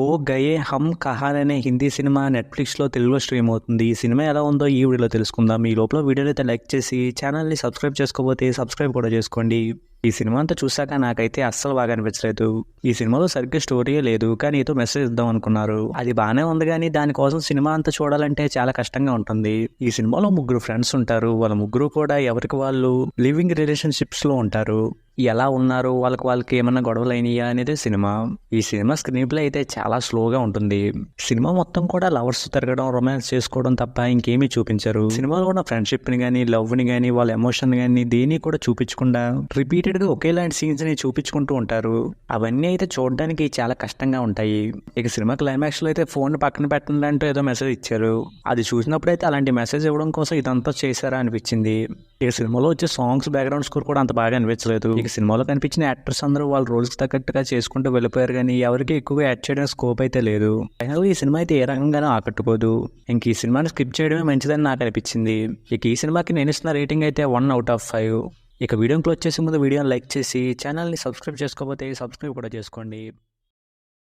ఖో గయే హమ్ కహాన్ అనే హిందీ సినిమా నెట్‌ఫ్లిక్స్‌లో తెలుగులో స్ట్రీమ్ అవుతుంది. ఈ సినిమా ఎలా ఉందో ఈ వీడియోలో తెలుసుకుందాం. ఈ లోపల వీడియోని అయితే లైక్ చేసి ఛానల్‌ని సబ్స్క్రైబ్ చేసుకోకపోతే సబ్స్క్రైబ్ కూడా చేసుకోండి. ఈ సినిమా అంతా చూసాక నాకైతే అస్సలు బాగా అనిపించలేదు. ఈ సినిమాలో సరిగ్గా స్టోరీయే లేదు. కానీ ఏదో మెసేజ్ ఇద్దాం అనుకున్నారు. అది బానే ఉంది గానీ దానికోసం సినిమా అంతా చూడాలంటే చాలా కష్టంగా ఉంటుంది. ఈ సినిమాలో ముగ్గురు ఫ్రెండ్స్ ఉంటారు. వాళ్ళ ముగ్గురు కూడా ఎవరికి వాళ్ళు లివింగ్ రిలేషన్‌షిప్స్‌లో ఉంటారు. ఎలా ఉన్నారు, వాళ్ళకి ఏమన్నా గొడవలైనయా అనేది సినిమా. ఈ సినిమా స్క్రీన్ ప్లే అయితే చాలా స్లోగా ఉంటుంది. సినిమా మొత్తం కూడా లవర్స్ తిరగడం, రొమాన్స్ చేసుకోవడం తప్ప ఇంకేమీ చూపించరు. సినిమాలో ఉన్న ఫ్రెండ్షిప్ని కానీ, లవ్ని కానీ, వాళ్ళ ఎమోషన్ కానీ దేన్ని కూడా చూపించకుండా రిపీటెడ్గా ఒకేలాంటి సీన్స్ని చూపించుకుంటూ ఉంటారు. అవన్నీ అయితే చూడడానికి చాలా కష్టంగా ఉంటాయి. ఇక సినిమా క్లైమాక్స్లో అయితే ఫోన్ పక్కన పెట్టండి అంటూ ఏదో మెసేజ్ ఇచ్చారు. అది చూసినప్పుడు అయితే అలాంటి మెసేజ్ ఇవ్వడం కోసం ఇదంతా చేశారా అనిపించింది. ఇక సినిమాలో వచ్చే సాంగ్స్, బ్యాక్గ్రౌండ్ స్కోర్ కూడా అంత బాగా అనిపించలేదు. ఇక సినిమాలో కనిపించిన యాక్టర్స్ అందరూ వాళ్ళ రోల్స్ తగ్గట్టుగా చేసుకుంటూ వెళ్ళిపోయారు కానీ ఎవరికి ఎక్కువగా యాడ్ చేయడానికి స్కోప్ అయితే లేదు. ఫైనల్గా ఈ సినిమా అయితే ఏ రకంగానూ ఆకట్టుకోదు. ఇంక ఈ సినిమాని స్కిప్ చేయడమే మంచిదని నాకు అనిపించింది. ఇక ఈ సినిమాకి నేను ఇస్తున్న రేటింగ్ అయితే 1/5. ఇక వీడియోని క్లోజ్ చేసే ముందు వీడియోని లైక్ చేసి ఛానల్ని సబ్స్క్రైబ్ చేసుకోకపోతే సబ్స్క్రైబ్ కూడా చేసుకోండి.